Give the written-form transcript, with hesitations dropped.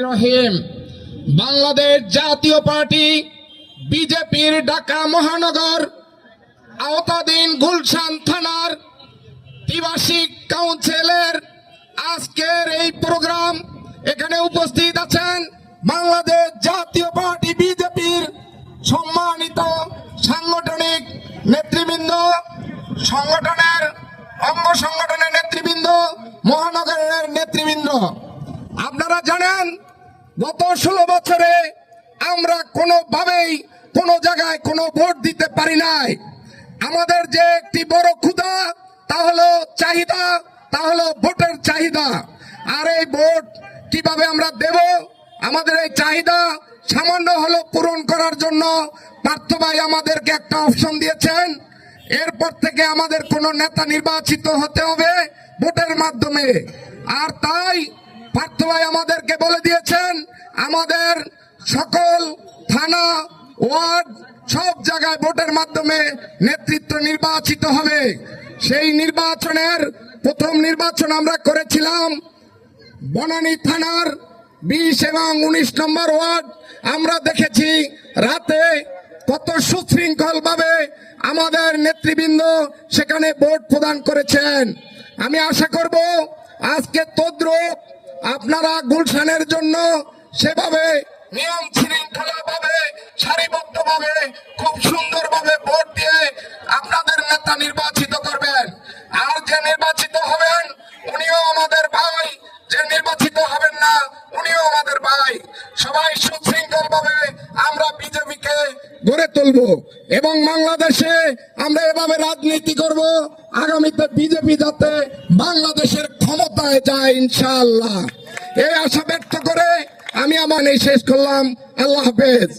রহিম। বাংলাদেশ জাতীয় পার্টি বিজেপির ঢাকা মহানগর আওতাধীন গুলশান থানার দ্বিবার্ষিক কাউন্সিলের আজকের এই প্রোগ্রাম এখানে উপস্থিত আছেন বাংলাদেশ জাতীয় পার্টি বিজেপির সম্মানিত সাংগঠনিক নেতৃবৃন্দ, সংগঠনের অঙ্গ সংগঠনের নেতৃবৃন্দ, মহানগরের নেতৃবৃন্দ। আপনারা জানেন গত 16 বছরে আমরা কোনোভাবেই কোনো জায়গায় কোনো ভোট দিতে পারি নাই। আমাদের যে একটি বড় ক্ষুধা তা হলো চাহিদা, তা হলো ভোটের চাহিদা। আর এই ভোট কিভাবে আমরা দেব? আমাদের এই চাহিদা সামান্য হলো পূরণ করার জন্য পার্থ ভাই আমাদেরকে একটা অপশন দিয়েছেন। এরপর থেকে আমাদের কোনো নেতা নির্বাচিত হতে হবে ভোটের মাধ্যমে। আর তাই পার্থ ভাই আমাদেরকে বলে দিয়েছেন আমাদের সকল থানা, ওয়ার্ড, সব জায়গায় ভোটের মাধ্যমে নেতৃত্ব নির্বাচিত হবে। সেই নির্বাচনের প্রথম নির্বাচন আমরা করেছিলাম বনানী থানার 20 এবং 19 নম্বর ওয়ার্ড। আমরা দেখেছি রাতে কত সুশৃঙ্খল ভাবে আমাদের নেতৃবৃন্দ সেখানে ভোট প্রদান করেছেন। আমি আশা করব আজকে তদ্রুপ আপনারা গুলশানের জন্য সেভাবে নিয়ম শৃঙ্খলা ভাবে সারিবদ্ধভাবে খুব সুন্দরভাবে ভোট দিয়ে আপনাদের নেতা নির্বাচিত করবেন। আর যে নির্বাচিত হবেন উনিও আমাদের ভাই, যে নির্বাচিত হবেন না উনিও আমাদের ভাই। সবাই সুশৃঙ্খল ভাবে আমরা বিজেপিকে গড়ে তুলব এবং বাংলাদেশে আমরা এভাবে রাজনীতি করব আগামীতে বিজেপি যাতে বাংলাদেশের ক্ষমতায় যায় ইনশাআল্লাহ। এই আশা ব্যক্ত করে আমি আমার শেষ করলাম। আল্লাহ হাফেজ।